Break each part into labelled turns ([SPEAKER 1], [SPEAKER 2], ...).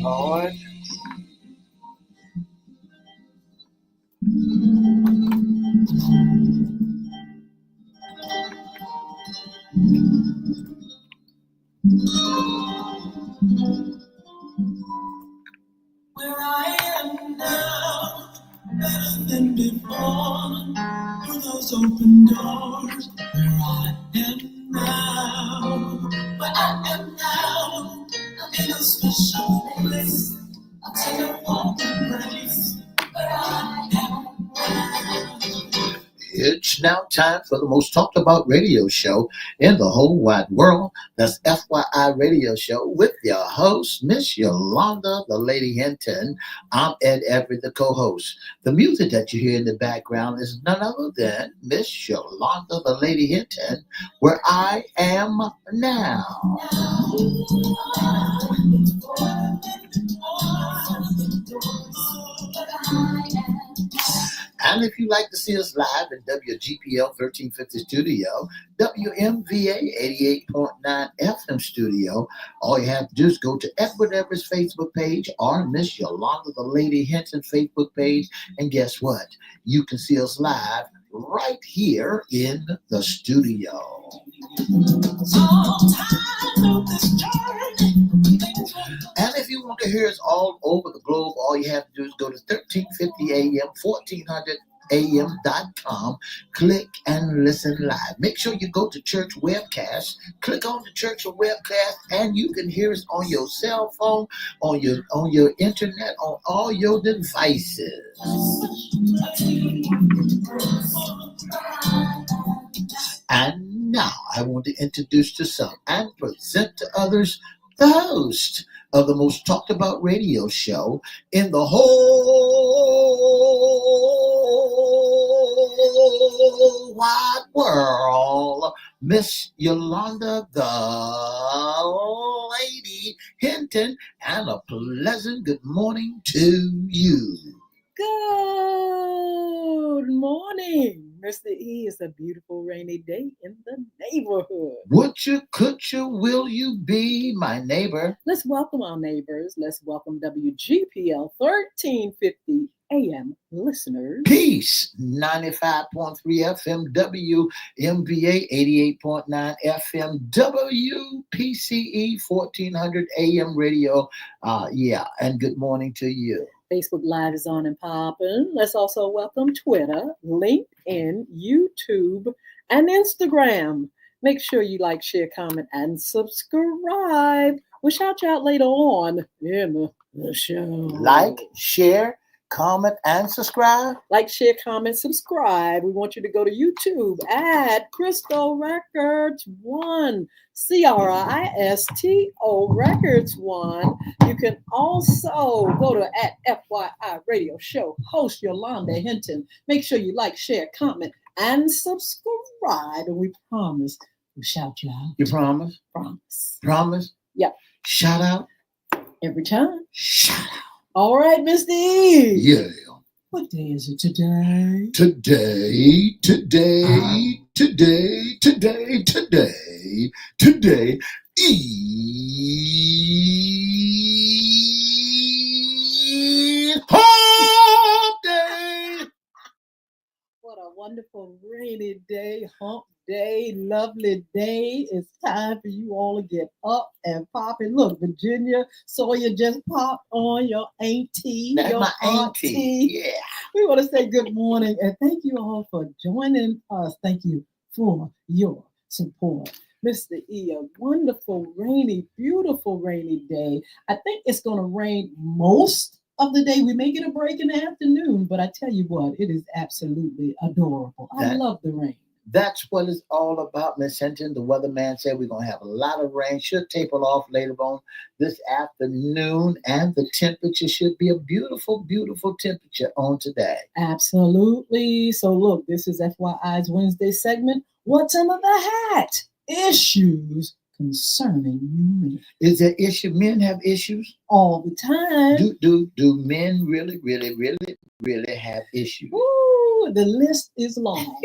[SPEAKER 1] Lord.
[SPEAKER 2] Where I am now, better than before. Through those open doors, where I am now, where I am now, I'm in a special place. I'll take a walk in grace, where I am now.
[SPEAKER 3] It's now time for the most talked about radio show in the whole wide world. That's FYI Radio Show with your host, Miss Yolanda, the Lady Hinton. I'm Ed Everett, the co-host. The music that you hear in the background is none other than Miss Yolanda, the Lady Hinton, where I am now. And if you'd like to see us live in WGPL 1350 Studio, WMVA 88.9 FM Studio, all you have to do is go to Edward Everett's Facebook page or Miss Yolanda the Lady Hinton Facebook page, and guess what? You can see us live right here in the studio. And if you want to hear us all over the globe, all you have to do is go to 1350 AM, 1400 AM.com, click and listen live. Make sure you go to Church Webcast, click on the Church Webcast, and you can hear us on your cell phone, on your internet, on all your devices. And now I want to introduce to some and present to others the host of the most talked about radio show in the whole wide world, Miss Yolanda the Lady Hinton, and a pleasant good morning to you.
[SPEAKER 4] Good morning. Mr. E, it's a beautiful rainy day in the neighborhood.
[SPEAKER 3] Would you, could you, will you be my neighbor?
[SPEAKER 4] Let's welcome our neighbors. Let's welcome WGPL 1350 AM listeners.
[SPEAKER 3] Peace, 95.3 FM, WMVA 88.9 FM, WPCE 1400 AM radio. And good morning to you.
[SPEAKER 4] Facebook Live is on and popping. Let's also welcome Twitter, LinkedIn, YouTube, and Instagram. Make sure you like, share, comment, and subscribe. We'll shout you out later on in the show.
[SPEAKER 3] Like, share, comment, and subscribe.
[SPEAKER 4] Like, share, comment, subscribe. We want you to go to YouTube at Cristo Records 1. CRISTO Records 1. You can also go to at FYI Radio Show, host Yolanda Hinton. Make sure you like, share, comment, and subscribe. And we promise we'll shout you out.
[SPEAKER 3] You promise?
[SPEAKER 4] Promise.
[SPEAKER 3] Promise?
[SPEAKER 4] Yep.
[SPEAKER 3] Shout out?
[SPEAKER 4] Every time.
[SPEAKER 3] Shout out.
[SPEAKER 4] All right, Mr. E.
[SPEAKER 3] Yeah.
[SPEAKER 4] What day is it today?
[SPEAKER 3] Today is hump day.
[SPEAKER 4] What a wonderful rainy day, hump day, lovely day. It's time for you all to get up and popping. Look, Virginia, Sawyer just popped on your auntie.
[SPEAKER 3] That's
[SPEAKER 4] your
[SPEAKER 3] my auntie. Yeah.
[SPEAKER 4] We want to say good morning and thank you all for joining us. Thank you for your support. Mr. E, a wonderful, rainy, beautiful rainy day. I think it's going to rain most of the day. We may get a break in the afternoon, but I tell you what, it is absolutely adorable. I love the rain.
[SPEAKER 3] That's what it's all about, Miss Hinton. The weatherman said we're going to have a lot of rain. Should taper off later on this afternoon, and the temperature should be a beautiful, beautiful temperature on today.
[SPEAKER 4] Absolutely. So look, this is FYI's Wednesday segment. What's under the hat? Issues concerning you.
[SPEAKER 3] Is there issue? Men have issues
[SPEAKER 4] all the time.
[SPEAKER 3] Do men really really have issues.
[SPEAKER 4] Ooh, the list is long.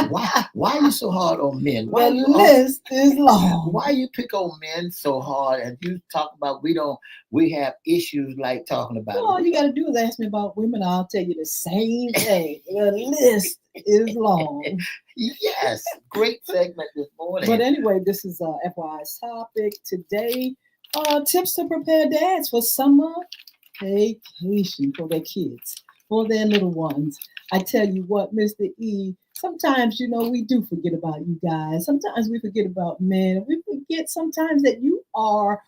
[SPEAKER 3] Why are you so hard on men?
[SPEAKER 4] The list is long.
[SPEAKER 3] Why you pick on men so hard and you talk about we have issues like talking about
[SPEAKER 4] All
[SPEAKER 3] it.
[SPEAKER 4] you got to do is ask me about women. I'll tell you the same thing. The list is long.
[SPEAKER 3] Yes, great segment this morning.
[SPEAKER 4] But anyway, this is a FYI's topic today. Tips to prepare dads for summer vacation for their kids, for their little ones. I tell you what, Mr. E, sometimes, we do forget about you guys. Sometimes we forget about men. We forget sometimes that you are,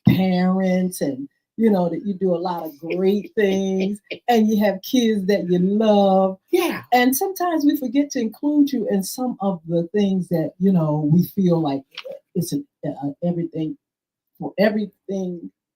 [SPEAKER 4] parents and, that you do a lot of great things and you have kids that you love.
[SPEAKER 3] Yeah.
[SPEAKER 4] And sometimes we forget to include you in some of the things that, we feel like it's everything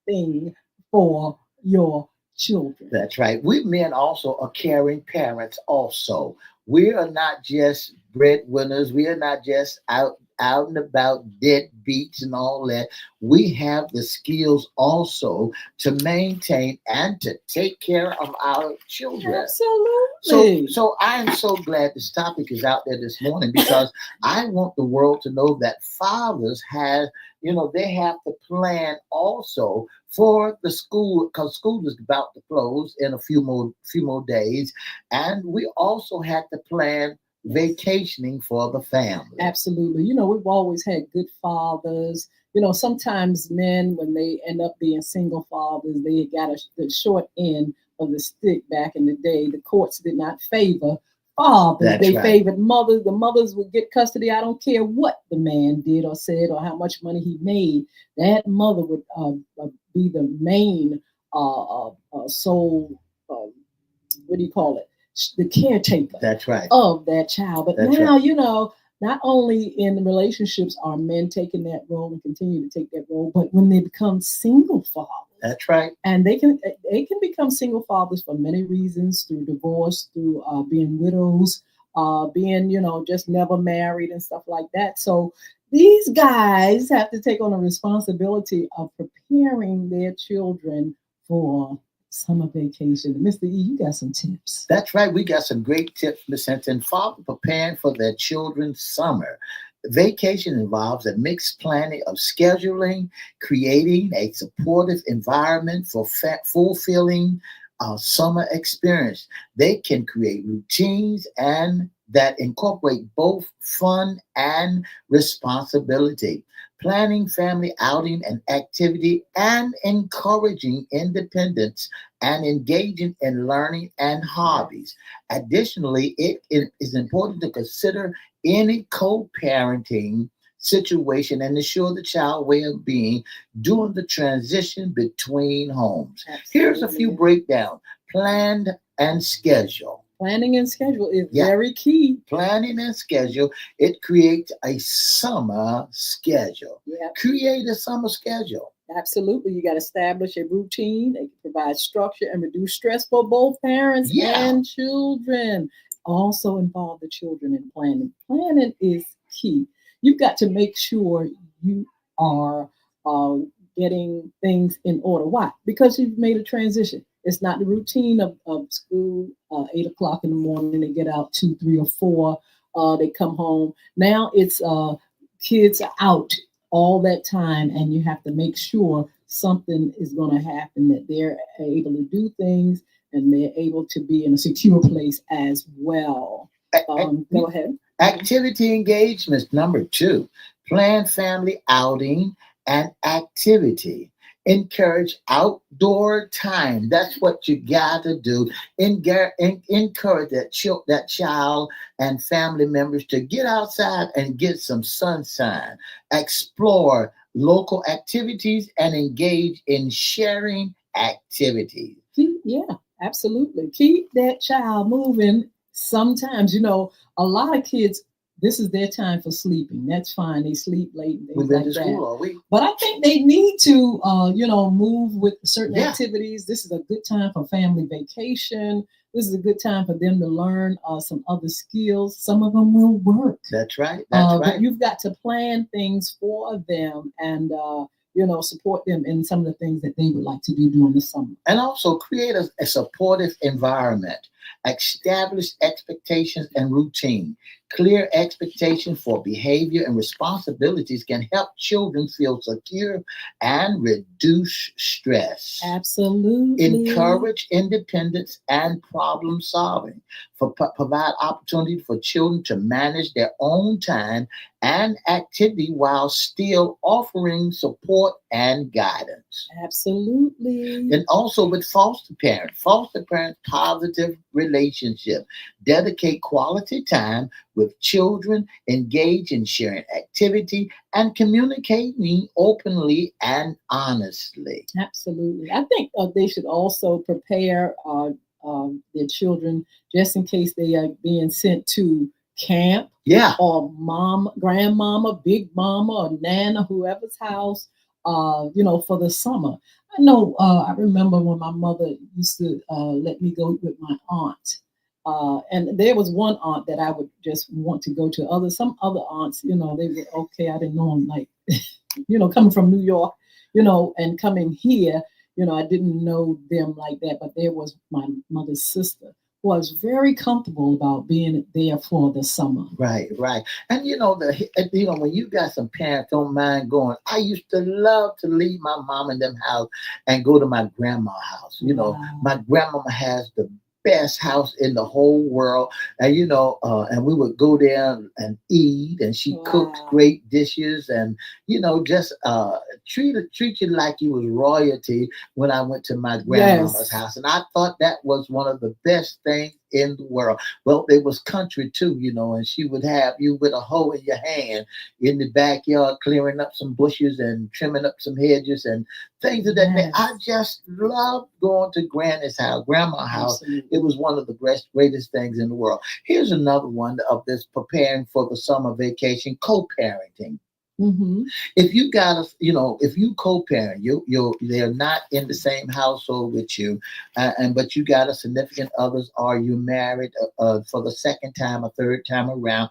[SPEAKER 4] thing for your children.
[SPEAKER 3] That's right. We men also are caring parents also. We are not just breadwinners. We are not just out and about deadbeats and all that. We have the skills also to maintain and to take care of our children.
[SPEAKER 4] Absolutely.
[SPEAKER 3] So I am so glad this topic is out there this morning because I want the world to know that fathers have, they have to plan also for the school because school is about to close in a few more days, and we also have to plan vacationing for the family.
[SPEAKER 4] Absolutely. We've always had good fathers. Sometimes men, when they end up being single fathers, they got the short end of the stick back in the day. The courts did not favor fathers. They favored mothers. The mothers would get custody. I don't care what the man did or said or how much money he made. That mother would be the main sole, what do you call it? The caretaker.
[SPEAKER 3] That's right.
[SPEAKER 4] Of that child. But
[SPEAKER 3] That's
[SPEAKER 4] now,
[SPEAKER 3] right.
[SPEAKER 4] Not only in relationships are men taking that role and continue to take that role, but when they become single fathers.
[SPEAKER 3] That's right.
[SPEAKER 4] And they can become single fathers for many reasons, through divorce, through being widows, being, just never married and stuff like that. So these guys have to take on a responsibility of preparing their children for summer vacation. Mr. E, you got some tips.
[SPEAKER 3] That's right. We got some great tips, Miss Hinton. Father preparing for their children's summer. Vacation involves a mixed planning of scheduling, creating a supportive environment for fulfilling summer experience. They can create routines and that incorporate both fun and responsibility. Planning family outing and activity and encouraging independence and engaging in learning and hobbies. Additionally, it is important to consider any co-parenting situation and ensure the child well-being during the transition between homes.
[SPEAKER 4] Absolutely.
[SPEAKER 3] Here's a few breakdowns. Planned and schedule.
[SPEAKER 4] Planning and schedule is very key.
[SPEAKER 3] Planning and schedule. It creates a summer schedule.
[SPEAKER 4] Yeah.
[SPEAKER 3] Create a summer schedule.
[SPEAKER 4] Absolutely. You got to establish a routine. It can provide structure and reduce stress for both parents and children. Also involve the children in planning. Planning is key. You've got to make sure you are getting things in order. Why? Because you've made a transition. It's not the routine of school, 8 o'clock in the morning, they get out 2, 3, or 4, they come home. Now it's kids are out all that time, and you have to make sure something is going to happen, that they're able to do things and they're able to be in a secure place as well. Go ahead.
[SPEAKER 3] Activity engagements, number 2. Plan family outing and activity. Encourage outdoor time. That's what you got to do. Encourage that child and family members to get outside and get some sunshine. Explore local activities and engage in sharing activities.
[SPEAKER 4] Yeah, absolutely. Keep that child moving. Sometimes, a lot of kids, this is their time for sleeping. That's fine. They sleep late and things like that.
[SPEAKER 3] School all week.
[SPEAKER 4] But I think they need to, move with certain activities. This is a good time for family vacation. This is a good time for them to learn some other skills. Some of them will work.
[SPEAKER 3] That's right. That's right.
[SPEAKER 4] But you've got to plan things for them and support them in some of the things that they would like to do during the summer.
[SPEAKER 3] And also create a supportive environment. Establish expectations and routine. Clear expectations for behavior and responsibilities can help children feel secure and reduce stress.
[SPEAKER 4] Absolutely.
[SPEAKER 3] Encourage independence and problem solving. Provide opportunity for children to manage their own time and activity while still offering support and guidance.
[SPEAKER 4] Absolutely.
[SPEAKER 3] And also with foster parents, positive relationship. Dedicate quality time with children, engage in sharing activity, and communicating openly and honestly.
[SPEAKER 4] Absolutely. I think they should also prepare their children just in case they are being sent to camp.
[SPEAKER 3] Yeah.
[SPEAKER 4] Or grandmama, big mama, or nana, whoever's house, for the summer. I know, I remember when my mother used to let me go with my aunt. And there was one aunt that I would just want to go to. Some other aunts, they were okay. I didn't know them, like, coming from New York, and coming here, I didn't know them like that. But there was my mother's sister who was very comfortable about being there for the summer.
[SPEAKER 3] Right. And when you got some parents don't mind going, I used to love to leave my mom in them house and go to my grandma's house.
[SPEAKER 4] Wow.
[SPEAKER 3] My grandmama has the best house in the whole world, and and we would go there and eat, and she cooked great dishes, and just treat you like you was royalty when I went to my grandmama's house. And I thought that was one of the best things in the world. Well, it was country too, and she would have you with a hoe in your hand in the backyard, clearing up some bushes and trimming up some hedges and things of that nature. I just loved going to Granny's house, Grandma's house. Absolutely. It was one of the greatest things in the world. Here's another one of this preparing for the summer vacation: co-parenting.
[SPEAKER 4] Mm-hmm.
[SPEAKER 3] If you if you co-parent, they're not in the same household with you, but you got a significant others, or you married for the second time or third time around.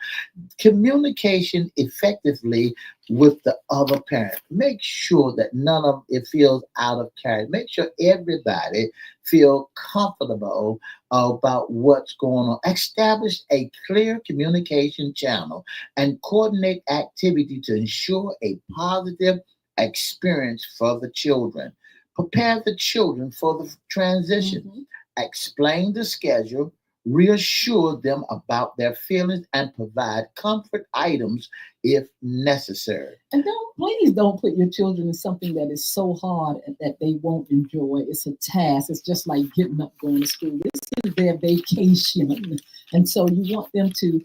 [SPEAKER 3] Communication effectively with the other parent. Make sure that none of it feels out of character. Make sure everybody feel comfortable about what's going on. Establish a clear communication channel and coordinate activity to ensure a positive experience for the children. Prepare the children for the transition. Mm-hmm. Explain the schedule, reassure them about their feelings, and provide comfort items if necessary.
[SPEAKER 4] And please don't put your children in something that is so hard that they won't enjoy. It's a task. It's just like getting up, going to school. This is their vacation. And so you want them to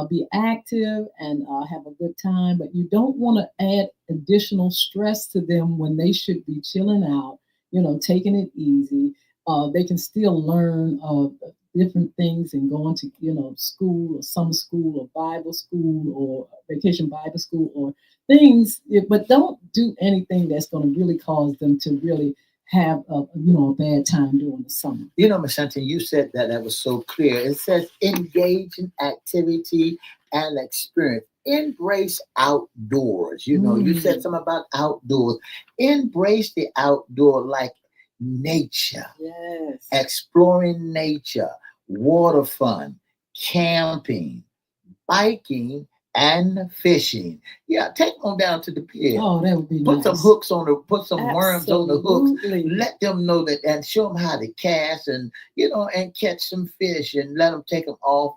[SPEAKER 4] be active and have a good time, but you don't want to add additional stress to them when they should be chilling out, taking it easy. They can still learn different things and going to school or summer school or Bible school or vacation Bible school or things, but don't do anything that's going to really cause them to really have a bad time during the summer.
[SPEAKER 3] Ms. Hinton, you said that was so clear. It says engage in activity and experience. Embrace outdoors. You said something about outdoors. Embrace the outdoor, like nature.
[SPEAKER 4] Yes.
[SPEAKER 3] Exploring nature, water fun, camping, biking, and fishing. Yeah, take them down to the pier.
[SPEAKER 4] Oh, that would be
[SPEAKER 3] Put
[SPEAKER 4] nice.
[SPEAKER 3] Some hooks on put some worms on the hooks.
[SPEAKER 4] Absolutely.
[SPEAKER 3] Let them know that, and show them how to cast, and and catch some fish, and let them take them off.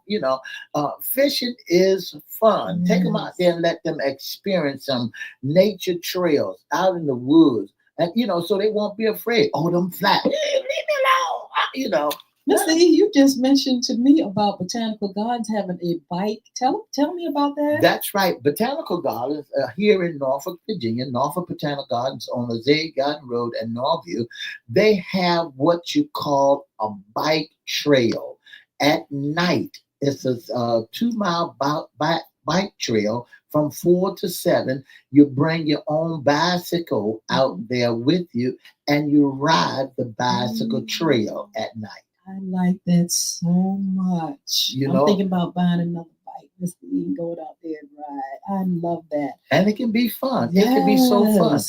[SPEAKER 3] Fishing is fun. Yes. Take them out there and let them experience some nature trails out in the woods, and so they won't be afraid. Oh, them flat. Leave me alone.
[SPEAKER 4] Mr. E, you just mentioned to me about Botanical Gardens having a bike. Tell me about that.
[SPEAKER 3] That's right. Botanical Gardens here in Norfolk, Virginia, Norfolk Botanical Gardens on Azalea Garden Road and Norview, they have what you call a bike trail. At night, it's a 2-mile bike trail from 4 to 7. You bring your own bicycle out there with you, and you ride the bicycle trail at night.
[SPEAKER 4] I like that so much. I'm thinking about buying another bike. Mr. E going out there and ride. I love that.
[SPEAKER 3] And it can be fun.
[SPEAKER 4] Yes.
[SPEAKER 3] It can be so fun.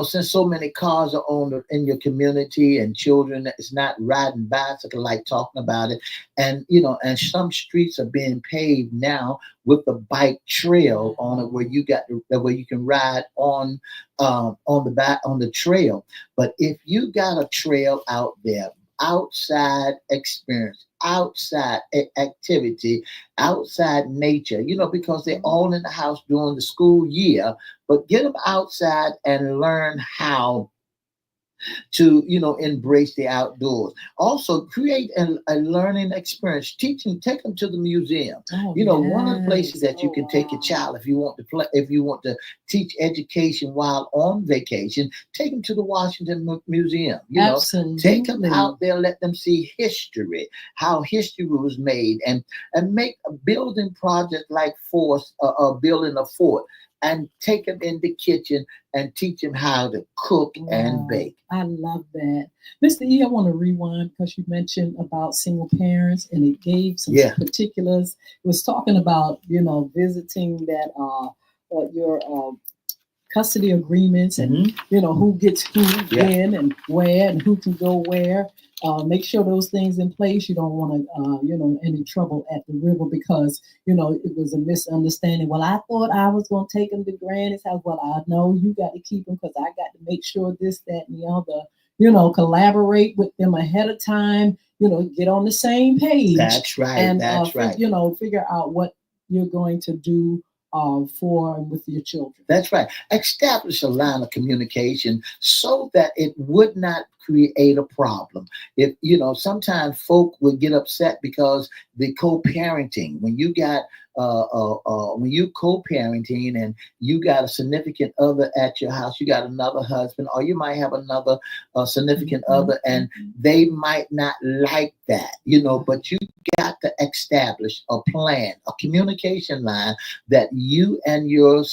[SPEAKER 3] Since so many cars are in your community and children is not riding bicycle like talking about it. And some streets are being paved now with the bike trail on it where you can ride on the trail. But if you got a trail out there, outside experience, outside activity, outside nature, because they're all in the house during the school year, but get them outside and learn how to embrace the outdoors. Also create a learning experience, teaching, take them to the museum. One of the places that you can take your child if you want to play, if you want to teach education while on vacation, take them to the Washington Museum.
[SPEAKER 4] Absolutely.
[SPEAKER 3] Take them out there, let them see history, how history was made, and make a building project like building a fort, and take them in the kitchen and teach them how to cook and bake.
[SPEAKER 4] I love that. Mr. E, I want to rewind because you mentioned about single parents and it gave some particulars. It was talking about, visiting that your custody agreements and, who gets who when and where and who can go where. Make sure those things in place. You don't want to, any trouble at the river because, it was a misunderstanding. Well, I thought I was going to take them to Granny's house. Well, I know you got to keep them because I got to make sure this, that, and the other, collaborate with them ahead of time, get on the same page.
[SPEAKER 3] That's right.
[SPEAKER 4] And,
[SPEAKER 3] right.
[SPEAKER 4] Figure out what you're going to do for and with your children.
[SPEAKER 3] That's right. Establish a line of communication so that it would not create a problem. If sometimes folk would get upset because the co-parenting, when you got when you co-parenting and you got a significant other at your house, you got another husband, or you might have another significant other, and they might not like that, but you got to establish a plan, a communication line that you and your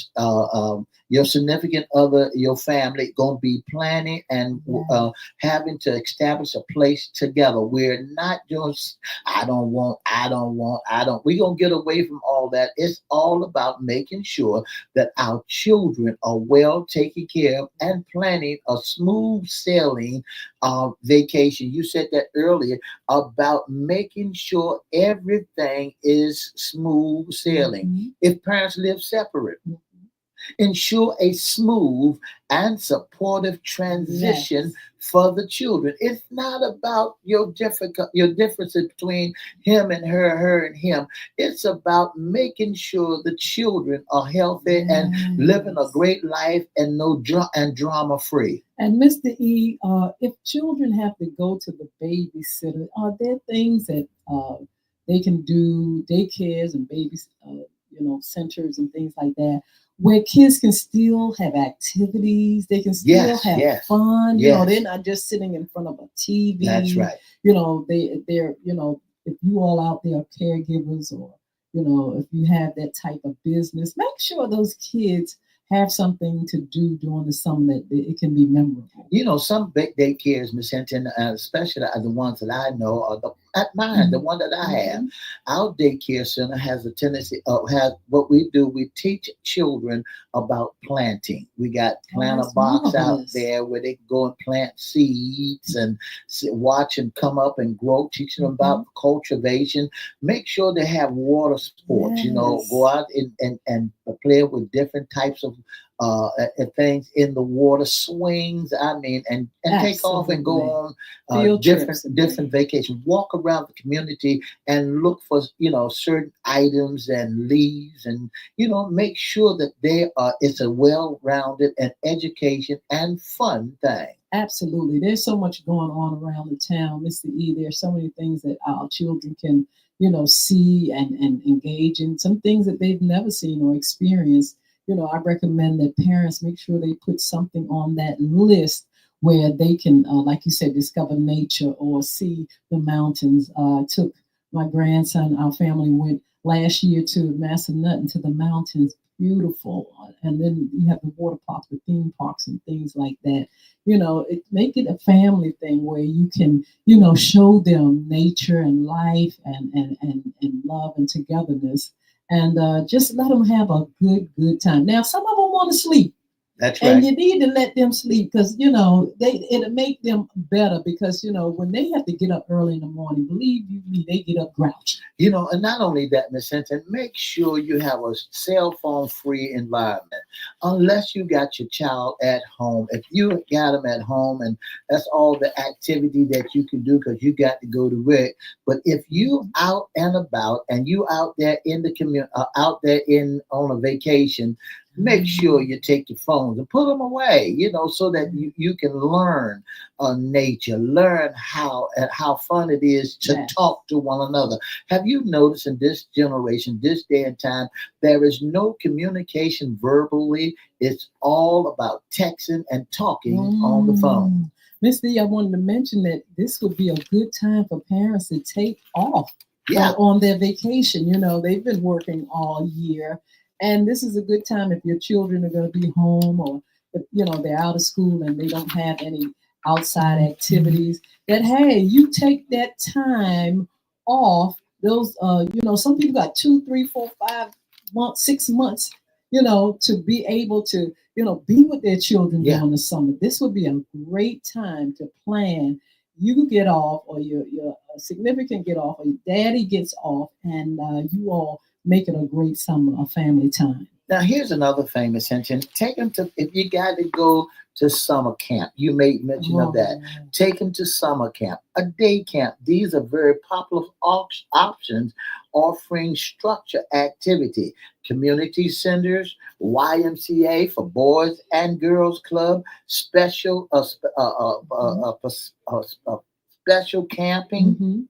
[SPEAKER 3] significant other, your family, gonna be planning and having to establish a place together. We're not just I don't want. We're gonna get away from all that. It's all about making sure that our children are well taken care of and planning a smooth sailing vacation. You said that earlier about making sure everything is smooth sailing. If parents live separate, ensure a smooth and supportive transition for the children. It's not about your differences between him and her and him. It's about making sure the children are healthy and living a great life and drama free.
[SPEAKER 4] And Mr. E, if children have to go to the babysitter, are there things that they can do, daycares and centers and things like that, where kids can still have activities, they can still have fun. They're not just sitting in front of a TV.
[SPEAKER 3] That's right.
[SPEAKER 4] They're if you all out there are caregivers or if you have that type of business, make sure those kids have something to do during the summer that it can be memorable.
[SPEAKER 3] Some big daycares, Miss Hinton, especially the ones that I know, are at mine, the one that I have. Our daycare center has a tendency has what we do. We teach children about planting. We got planter box out there where they can go and plant seeds and watch them come up and grow. Teaching them about cultivation. Make sure they have water sports. Go out and play with different types of things in the water, swings. And take off and go on different vacations. Walk around the community and look for certain items and leaves, and make sure that it's a well-rounded and education and fun thing.
[SPEAKER 4] Absolutely. There's so much going on around the town, Mr. E. There's so many things that our children can see and engage in, some things that they've never seen or experienced. I recommend that parents make sure they put something on that list where they can, like you said, discover nature or see the mountains. Took my grandson, our family went last year to Massanutten to the mountains, beautiful. And then you have the water parks, the theme parks and things like that. Make it a family thing where you can, show them nature and life and love and togetherness. and just let them have a good time. Now, some of them want to sleep.
[SPEAKER 3] That's
[SPEAKER 4] And
[SPEAKER 3] right.
[SPEAKER 4] you need to let them sleep because it'll make them better because when they have to get up early in the morning, believe you me, they get up grouchy.
[SPEAKER 3] And not only that, Miss Hinton, make sure you have a cell phone free environment. Unless you got your child at home. If you got them at home and that's all the activity that you can do because you got to go to work. But if you out and about and you out there in the community, out there in on a vacation, make sure you take your phones and put them away, so that you can learn nature, learn how fun it is to
[SPEAKER 4] Yes.
[SPEAKER 3] talk to one another. Have you noticed in this generation, this day and time, there is no communication verbally? It's all about texting and talking on the phone.
[SPEAKER 4] Miss Lee, I wanted to mention that this would be a good time for parents to take off
[SPEAKER 3] Yeah.
[SPEAKER 4] on their vacation. They've been working all year, and this is a good time if your children are going to be home or if they're out of school and they don't have any outside activities. That hey, you take that time off. Those some people got 2, 3, 4, 5 months, 6 months, to be able to be with their children
[SPEAKER 3] Yeah.
[SPEAKER 4] during the summer. This would be a great time to plan. You get off, or your significant get off, or your daddy gets off, and you all make it a great summer, a family time.
[SPEAKER 3] Now, here's another famous sentence. Take them to, if you got to go to summer camp, you made mention of that. Take them to summer camp, a day camp. These are very popular options offering structure activity. Community centers, YMCA for boys and girls club, special camping,
[SPEAKER 4] Mhm.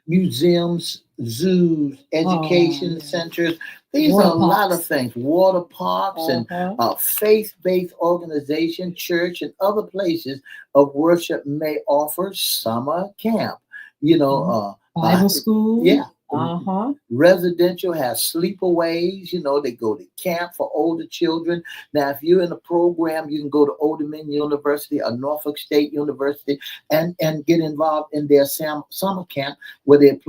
[SPEAKER 3] museums, zoos, education
[SPEAKER 4] yeah.
[SPEAKER 3] centers. These
[SPEAKER 4] Water
[SPEAKER 3] are a lot
[SPEAKER 4] parks.
[SPEAKER 3] of things. Water parks and
[SPEAKER 4] Uh-huh.
[SPEAKER 3] faith-based organization, church, and other places of worship may offer summer camp. You know,
[SPEAKER 4] Bible school.
[SPEAKER 3] yeah.
[SPEAKER 4] Uh-huh.
[SPEAKER 3] Residential has sleepaways. They go to camp for older children. Now, if you're in a program, you can go to Old Dominion University or Norfolk State University and get involved in their summer camp where they're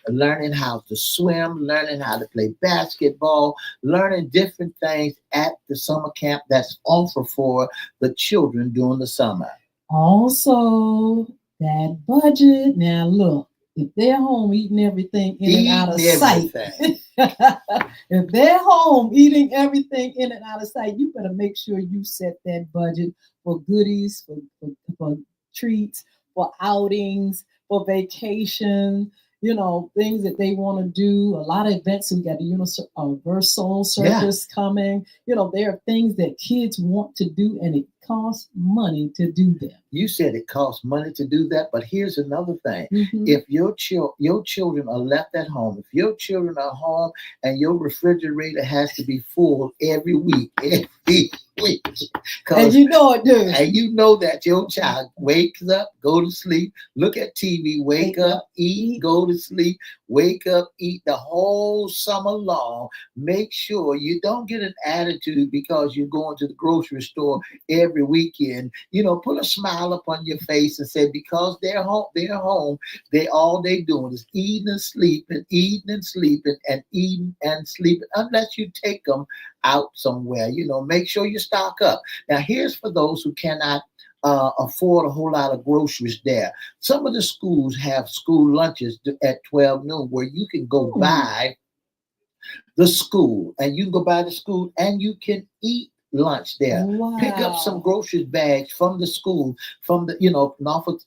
[SPEAKER 3] learning how to swim, learning how to play basketball, learning different things at the summer camp that's offered for the children during the summer.
[SPEAKER 4] Also, that budget. Now, look, if they're home eating everything in and out of
[SPEAKER 3] Eating
[SPEAKER 4] sight,
[SPEAKER 3] everything.
[SPEAKER 4] if they're home eating everything in and out of sight, you better make sure you set that budget for goodies, for treats, for outings, for vacation. Things that they want to do. A lot of events. We got the Universal Circus coming. There are things that kids want to do, and it costs money to do them.
[SPEAKER 3] You said it costs money to do that, but here's another thing.
[SPEAKER 4] Mhm.
[SPEAKER 3] If your children are left at home, if your children are home and your refrigerator has to be full every week,
[SPEAKER 4] And you know it, dude.
[SPEAKER 3] and you know that your child wakes up, go to sleep, look at TV, wake up, eat, go to sleep, wake up, eat the whole summer long. Make sure you don't get an attitude because you're going to the grocery store every weekend. Put a smile upon your face and say, because they're home, all they doing is eating and sleeping, and eating and sleeping, unless you take them out somewhere. Make sure you stock up. Now, here's for those who cannot afford a whole lot of groceries there. Some of the schools have school lunches at 12 noon where you can go by the school and you can go by the school and you can eat lunch there.
[SPEAKER 4] Wow.
[SPEAKER 3] Pick up some groceries bags from the school, from the Norfolk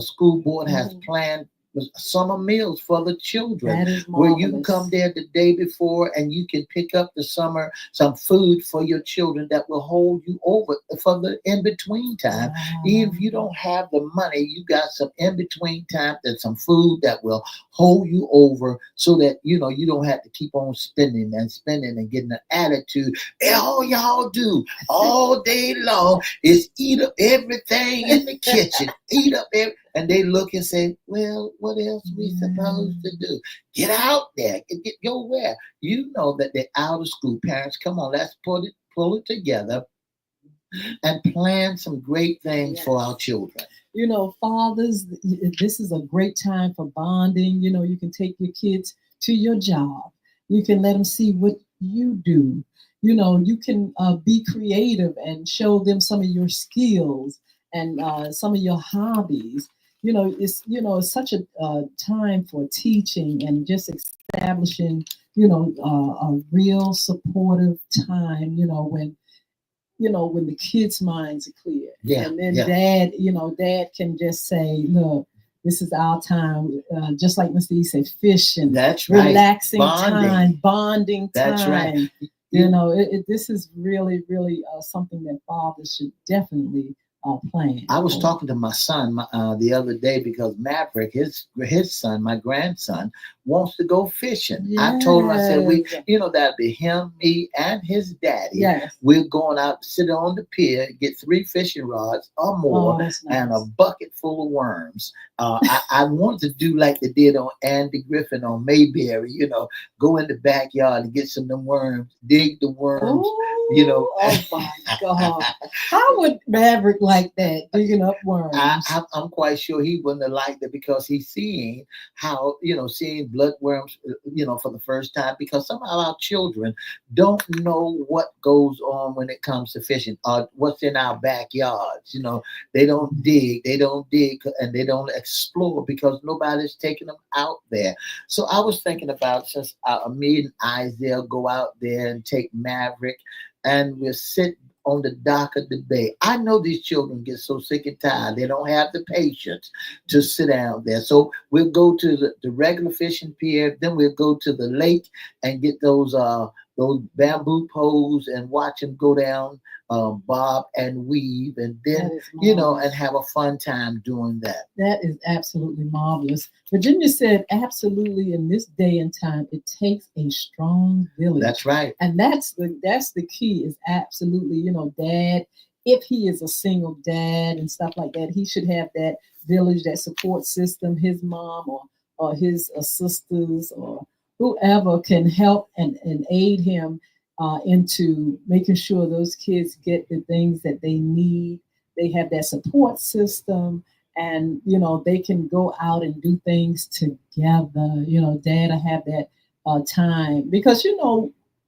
[SPEAKER 3] school board has planned summer meals for the children,
[SPEAKER 4] that is
[SPEAKER 3] where
[SPEAKER 4] marvelous.
[SPEAKER 3] you can come there the day before and you can pick up some food for your children that will hold you over for the in between time.
[SPEAKER 4] Wow.
[SPEAKER 3] Even if you don't have the money, you got some in between time and some food that will hold you over so that you don't have to keep on spending and getting an attitude. All y'all do all day long is eat up everything in the kitchen, and they look and say, well, what else we supposed to do? Get out there. Go where? You know that they're out of school. Parents, come on, let's pull it together and plan some great things for our children.
[SPEAKER 4] Fathers, this is a great time for bonding. You can take your kids to your job You can let them see what you do. You can be creative and show them some of your skills and some of your hobbies. It's such a time for teaching and just establishing, a real supportive time. When the kids' minds are clear.
[SPEAKER 3] Yeah,
[SPEAKER 4] And then
[SPEAKER 3] yeah.
[SPEAKER 4] dad can just say, look, this is our time, just like Mr. E said, fishing,
[SPEAKER 3] That's right.
[SPEAKER 4] relaxing
[SPEAKER 3] Bonding.
[SPEAKER 4] time, bonding
[SPEAKER 3] That's right.
[SPEAKER 4] time. This is really, really something that fathers should definitely plan.
[SPEAKER 3] I was
[SPEAKER 4] for.
[SPEAKER 3] talking to my son the other day because Maverick, his son, my grandson, wants to go fishing. I told him, I said, that'd be him, me, and his daddy.
[SPEAKER 4] Yes.
[SPEAKER 3] We're going out, sit on the pier, get 3 fishing rods or more,
[SPEAKER 4] That's
[SPEAKER 3] and a
[SPEAKER 4] nice.
[SPEAKER 3] bucket full of worms. I wanted to do like they did on Andy Griffin on Mayberry, go in the backyard and get some of them worms, dig the worms,
[SPEAKER 4] Oh my God. How would Maverick like that, digging up worms?
[SPEAKER 3] I'm quite sure he wouldn't have liked it because he's seeing how, seeing bloodworms, for the first time, because some of our children don't know what goes on when it comes to fishing or what's in our backyards. They don't dig and they don't explore because nobody's taking them out there. So I was thinking about, since me and Isaiah go out there and take Maverick and we'll sit on the dock of the bay. I know these children get so sick and tired. They don't have the patience to sit down there. So we'll go to the regular fishing pier. Then we'll go to the lake and get those bamboo poles and watch them go down, bob and weave. And then, and have a fun time doing that.
[SPEAKER 4] That is absolutely marvelous. Virginia said, absolutely, in this day and time, it takes a strong village.
[SPEAKER 3] That's right.
[SPEAKER 4] And that's the key, is absolutely, dad, if he is a single dad and stuff like that, he should have that village, that support system, his mom or his sisters or whoever can help and aid him into making sure those kids get the things that they need. They have that support system, and they can go out and do things together. Dad, I have that time, because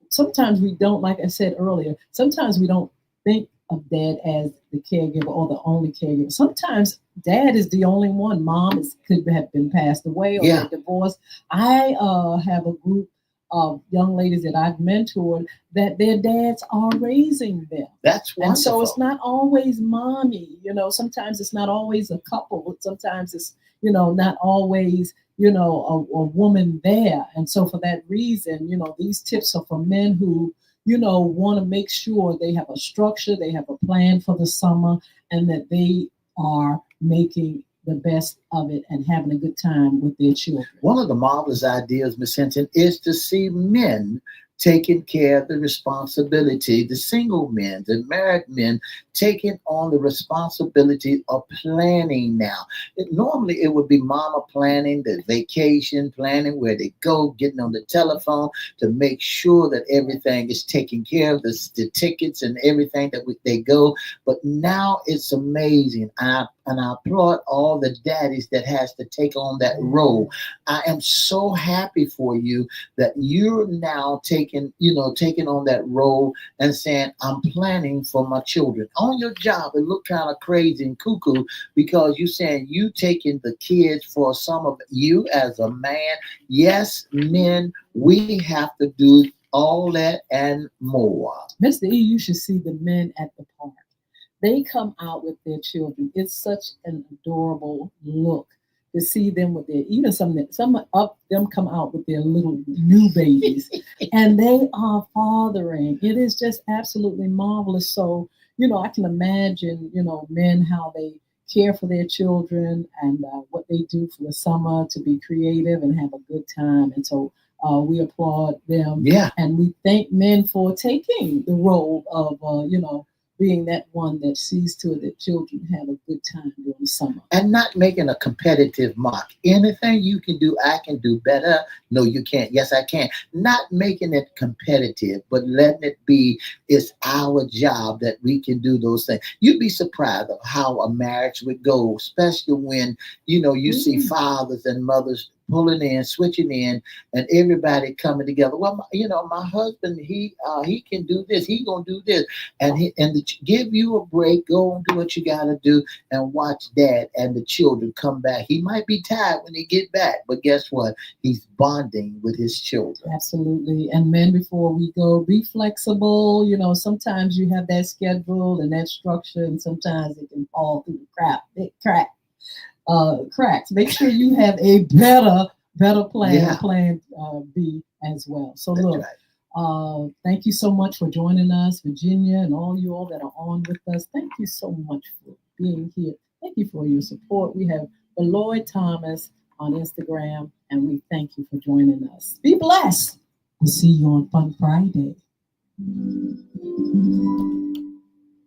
[SPEAKER 4] sometimes we don't, like I said earlier, sometimes we don't think of dad as the caregiver or the only caregiver. Sometimes dad is the only one. Mom could have been passed away or they're divorced. I have a group of young ladies that I've mentored that their dads are raising them.
[SPEAKER 3] That's wonderful.
[SPEAKER 4] And so it's not always mommy. Sometimes it's not always a couple. Sometimes it's, not always, a woman there. And so for that reason, these tips are for men who, want to make sure they have a structure, they have a plan for the summer, and that they are making the best of it and having a good time with their children.
[SPEAKER 3] One of the marvelous ideas, Miss Hinton, is to see men taking care of the responsibility, the single men, the married men, taking on the responsibility of planning now. Normally, it would be mama planning the vacation, planning where they go, getting on the telephone to make sure that everything is taken care of, the tickets and everything that they go. But now it's amazing. And I applaud all the daddies that has to take on that role. I am so happy for you that you're now taking on that role and saying, I'm planning for my children. On your job, it looked kind of crazy and cuckoo because you're saying you taking the kids for some of you as a man. Yes, men, we have to do all that and more.
[SPEAKER 4] Mr. E, you should see the men at the park. They come out with their children. It's such an adorable look to see them with their, even some of them come out with their little new babies, and they are fathering. It is just absolutely marvelous. So, I can imagine, men, how they care for their children and what they do for the summer to be creative and have a good time. And so we applaud them.
[SPEAKER 3] Yeah.
[SPEAKER 4] And we thank men for taking the role of, being that one that sees to it that children have a good time during the summer.
[SPEAKER 3] And not making a competitive mark. Anything you can do, I can do better. No, you can't. Yes, I can. Not making it competitive, but letting it be, it's our job that we can do those things. You'd be surprised of how a marriage would go, especially when, you see fathers and mothers pulling in, switching in, and everybody coming together. Well, my husband, he can do this. He gonna do this, give you a break. Go and do what you gotta do, and watch dad and the children come back. He might be tired when he get back, but guess what? He's bonding with his children.
[SPEAKER 4] Absolutely. And men, before we go, be flexible. Sometimes you have that schedule and that structure, and sometimes it can fall through the cracks. Make sure you have a better plan,
[SPEAKER 3] Yeah.
[SPEAKER 4] plan B as well. So
[SPEAKER 3] That's
[SPEAKER 4] look,
[SPEAKER 3] right.
[SPEAKER 4] thank you so much for joining us, Virginia, and all you all that are on with us. Thank you so much for being here. Thank you for your support. We have Lloyd Thomas on Instagram, and we thank you for joining us. Be blessed. We'll see you on Fun Friday.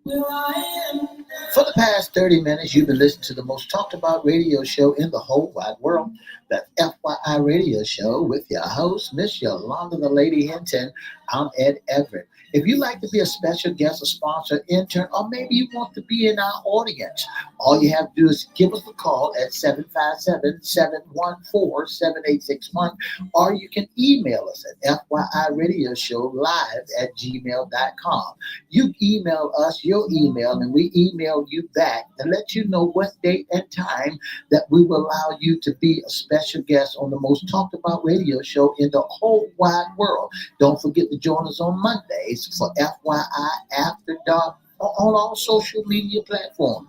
[SPEAKER 2] Where I am now.
[SPEAKER 3] For the past 30 minutes, you've been listening to the most talked about radio show in the whole wide world, the FYI Radio Show, with your host, Miss Yolanda, the Lady Hinton. I'm Ed Everett. If you'd like to be a special guest, a sponsor, intern, or maybe you want to be in our audience, all you have to do is give us a call at 757-714-7861, or you can email us at FYIRadiosHowLive@gmail.com. You email us your email, and we email you back and let you know what date and time that we will allow you to be a special guest on the most talked about radio show in the whole wide world. Don't forget to join us on Mondays for FYI After Dark on all social media platforms.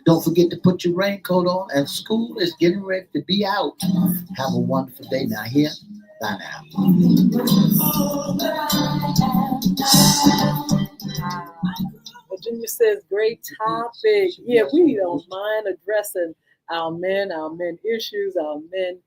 [SPEAKER 3] Don't forget to put your raincoat on, and school is getting ready to be out. Have a wonderful day. Now here, bye now.
[SPEAKER 4] Virginia says, great topic. Yeah, we don't mind addressing our men issues, our men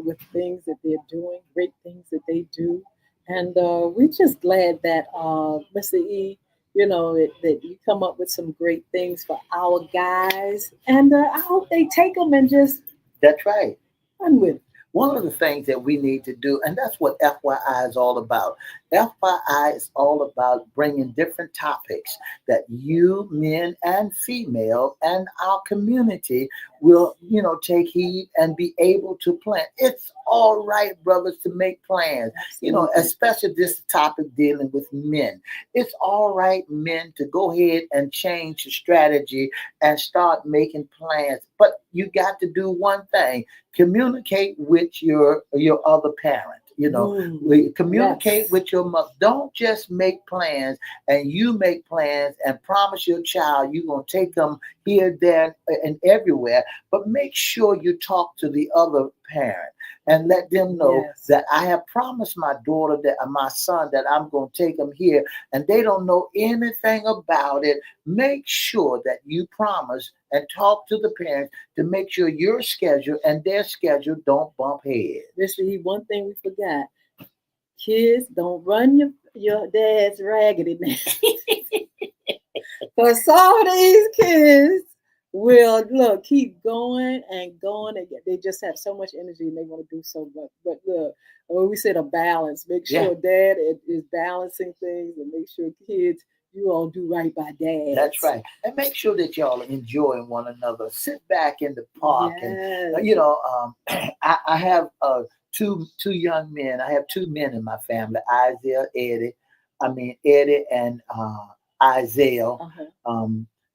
[SPEAKER 4] with things that they're doing, great things that they do. And we're just glad that Mr. E, that you come up with some great things for our guys. And I hope they take them and just
[SPEAKER 3] That's right.
[SPEAKER 4] run with it.
[SPEAKER 3] One of the things that we need to do, and that's what FYI is all about. FYI is all about bringing different topics that you, men and female, and our community will, take heed and be able to plan. It's all right, brothers, to make plans, especially this topic dealing with men. It's all right, men, to go ahead and change the strategy and start making plans. But you got to do one thing: communicate with your other parent. Communicate
[SPEAKER 4] Yes.
[SPEAKER 3] with your mother. Don't just make plans and you make plans and promise your child you're going to take them here, there, and everywhere. But make sure you talk to the other parent and let them know
[SPEAKER 4] Yes.
[SPEAKER 3] that I have promised my daughter, that my son, that I'm going to take them here, and they don't know anything about it. Make sure that you promise and talk to the parents to make sure your schedule and their schedule don't bump heads.
[SPEAKER 4] Listen, one thing we forgot. Kids, don't run your dad's raggedy man. For some of these kids will keep going and going. They just have so much energy and they want to do so much. But look, when we said a balance, make sure dad is balancing things and make sure kids, you all do right by dad.
[SPEAKER 3] That's right. And make sure that y'all are enjoying one another. Sit back in the park.
[SPEAKER 4] Yes.
[SPEAKER 3] And, I have two young men. I have two men in my family, Eddie and Isaiah.
[SPEAKER 4] Uh-huh.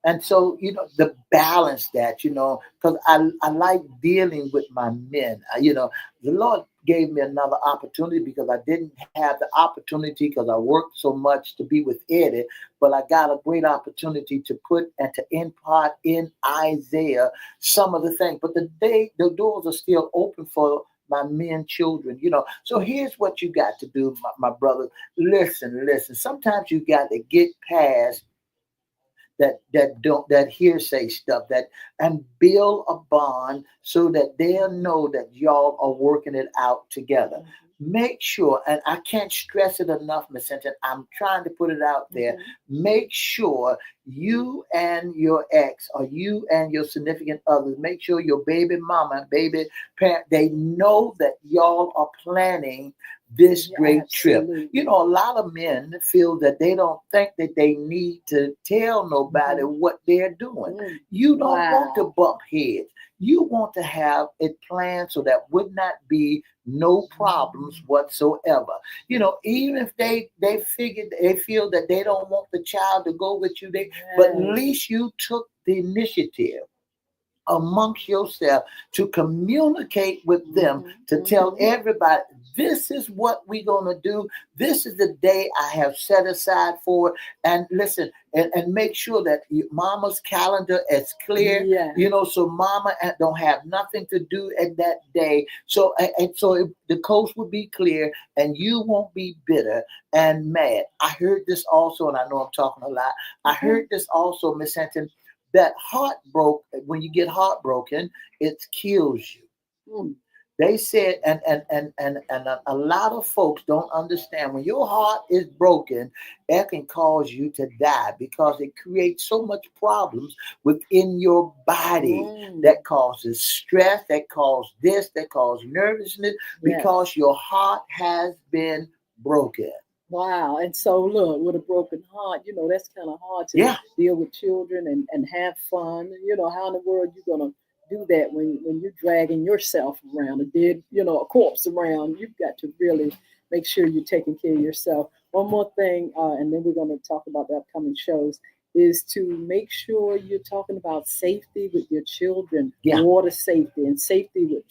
[SPEAKER 3] And so, the balance that, because I like dealing with my men. The Lord gave me another opportunity because I didn't have the opportunity because I worked so much to be with Eddie, but I got a great opportunity to put and to impart in Isaiah some of the things. But the doors are still open for my men children, So here's what you got to do, my brother. Listen. Sometimes you got to get past that hearsay stuff, and build a bond so that they'll know that y'all are working it out together.
[SPEAKER 4] Mm-hmm.
[SPEAKER 3] Make sure, and I can't stress it enough, Miss Hinton, I'm trying to put it out there.
[SPEAKER 4] Mm-hmm.
[SPEAKER 3] Make sure you and your ex, or you and your significant others, make sure your baby mama, baby parent, they know that y'all are planning this
[SPEAKER 4] Yeah,
[SPEAKER 3] great trip.
[SPEAKER 4] absolutely.
[SPEAKER 3] You know, a lot of men feel that they don't think that they need to tell nobody what they're doing.
[SPEAKER 4] Mm.
[SPEAKER 3] You don't want to
[SPEAKER 4] Wow.
[SPEAKER 3] bump heads. You want to have it planned so that would not be no problems whatsoever. You know, even if they feel that they don't want the child to go with you, but at
[SPEAKER 4] Yes.
[SPEAKER 3] least you took the initiative amongst yourself to communicate with them, to tell everybody, this is what we're going to do. This is the day I have set aside for it. And listen, and make sure that mama's calendar is clear,
[SPEAKER 4] Yeah.
[SPEAKER 3] you know, so mama don't have nothing to do at that day. So, the coast will be clear and you won't be bitter and mad. I heard this also, and I know I'm talking a lot. I heard this also, Miss Hinton, that when you get heartbroken, it kills you.
[SPEAKER 4] Mm.
[SPEAKER 3] They said, and a lot of folks don't understand when your heart is broken, that can cause you to die because it creates so much problems within your body
[SPEAKER 4] Mm.
[SPEAKER 3] that causes stress, that causes this, that causes nervousness
[SPEAKER 4] Yes.
[SPEAKER 3] because your heart has been broken.
[SPEAKER 4] Wow. And so look, with a broken heart, that's kind of hard to
[SPEAKER 3] Yeah.
[SPEAKER 4] deal with children and have fun. How in the world you gonna do that when you're dragging yourself around a dead, a corpse around? You've got to really make sure you're taking care of yourself. One more thing, and then we're gonna talk about the upcoming shows, is to make sure you're talking about safety with your children,
[SPEAKER 3] Yeah.
[SPEAKER 4] water safety and safety with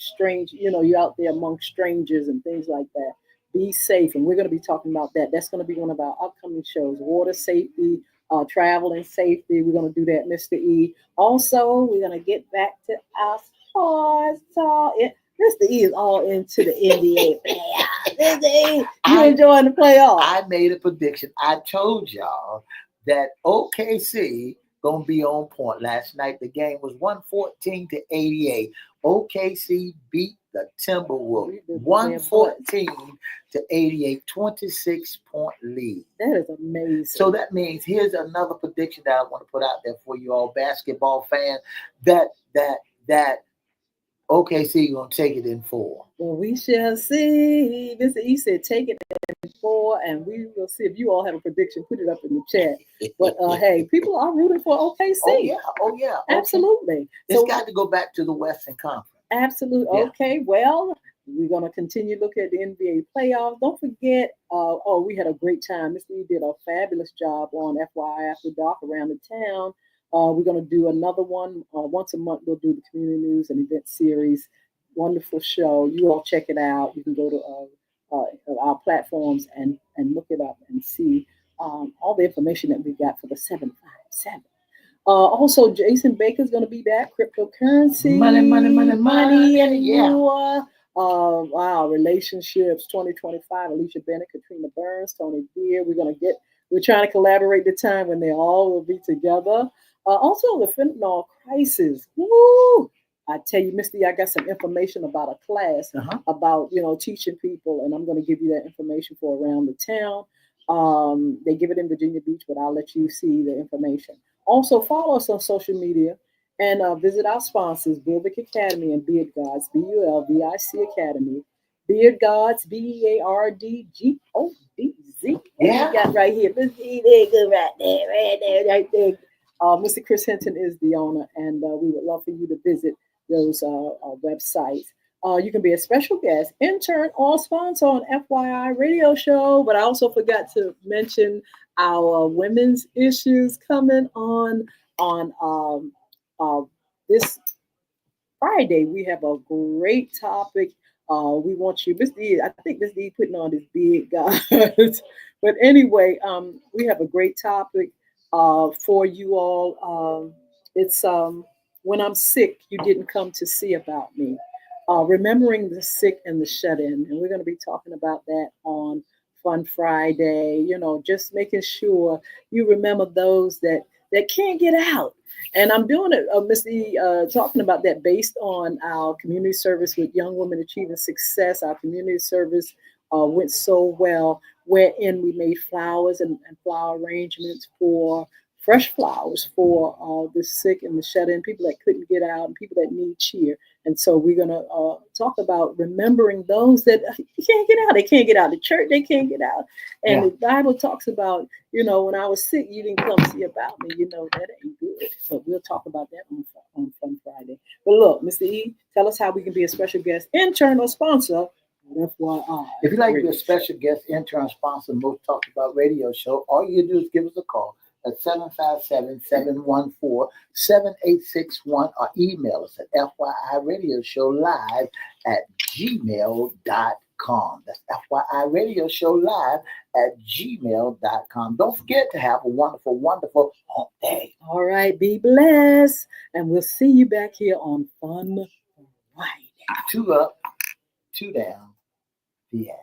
[SPEAKER 4] you're out there among strangers and things like that. Be safe, and we're going to be talking about that. That's going to be one of our upcoming shows: water safety, travel and safety. We're going to do that, Mr. E. Also, we're going to get back to our sports talk. Mr. E is all into the NBA playoffs. Mr. E, you enjoying the playoffs?
[SPEAKER 3] I made a prediction. I told y'all that OKC gonna be on point. Last night the game was 114-88. OKC beat the Timberwolves 114-88, 26-point lead.
[SPEAKER 4] That is amazing.
[SPEAKER 3] So that means here's another prediction that I want to put out there for you all basketball fans, that OKC gonna take it in 4.
[SPEAKER 4] Well, we shall see. Mr. E said take it in 4, and we will see. If you all have a prediction, put it up in the chat. But hey, people are rooting for OKC.
[SPEAKER 3] Oh yeah,
[SPEAKER 4] absolutely.
[SPEAKER 3] It's got to go back to the Western Conference.
[SPEAKER 4] Absolutely. Yeah. Okay, well, we're going to continue looking at the NBA playoffs. Don't forget, we had a great time. Mr. E did a fabulous job on FYI After Dark around the town. We're going to do another one. Once a month, we'll do the community news and event series. Wonderful show. You all check it out. You can go to our platforms and look it up and see all the information that we got for the 757. Also, Jason Baker's going to be back. Cryptocurrency, money, and more. Wow, relationships 2025. Alicia Bennett, Katrina Burns, Tony Beer. We're trying to collaborate the time when they all will be together. Also, the fentanyl crisis. Woo! I tell you, Misty, I got some information about a class about teaching people, and I'm going to give you that information for around the town. They give it in Virginia Beach, but I'll let you see the information. Also, follow us on social media and visit our sponsors, Bulvic Academy and Beard Gods, BULVIC Academy. Beard Gods, BEARDGODZ. Yeah. We got right here. Right there. Mr. Chris Hinton is the owner, and we would love for you to visit those websites. You can be a special guest, intern, or sponsor on FYI Radio Show. But I also forgot to mention our women's issues coming on this Friday. We have a great topic. We want you, Miss D. I think Miss D putting on this big guys. But anyway, we have a great topic for you all. It's when I'm sick, you didn't come to see about me. Remembering the sick and the shut-in, and we're going to be talking about that on Fun Friday. Just making sure you remember those that can't get out. And I'm doing it, Ms. E, talking about that based on our community service with Young Women Achieving Success. Our community service went so well, wherein we made flowers and flower arrangements for fresh flowers for the sick and the shut-in, people that couldn't get out, and people that need cheer. And so we're going to talk about remembering those that can't get out. They can't get out of church. They can't get out. And
[SPEAKER 3] Yeah.
[SPEAKER 4] the Bible talks about, when I was sick, you didn't come see about me. That ain't good. But we'll talk about that on Fun Friday. But look, Mr. E, tell us how we can be a special guest, intern, or sponsor. FYI.
[SPEAKER 3] If you'd like to be a special guest, intern, sponsor, Most Talked About Radio Show, all you do is give us a call at 757-714-7861 or email us at FYIRadiosHowLive@gmail.com. That's FYIRadiosHowLive@gmail.com. Don't forget to have a wonderful, wonderful hump day.
[SPEAKER 4] All right, be blessed. And we'll see you back here on Fun Friday.
[SPEAKER 3] 2 up, 2 down, the end.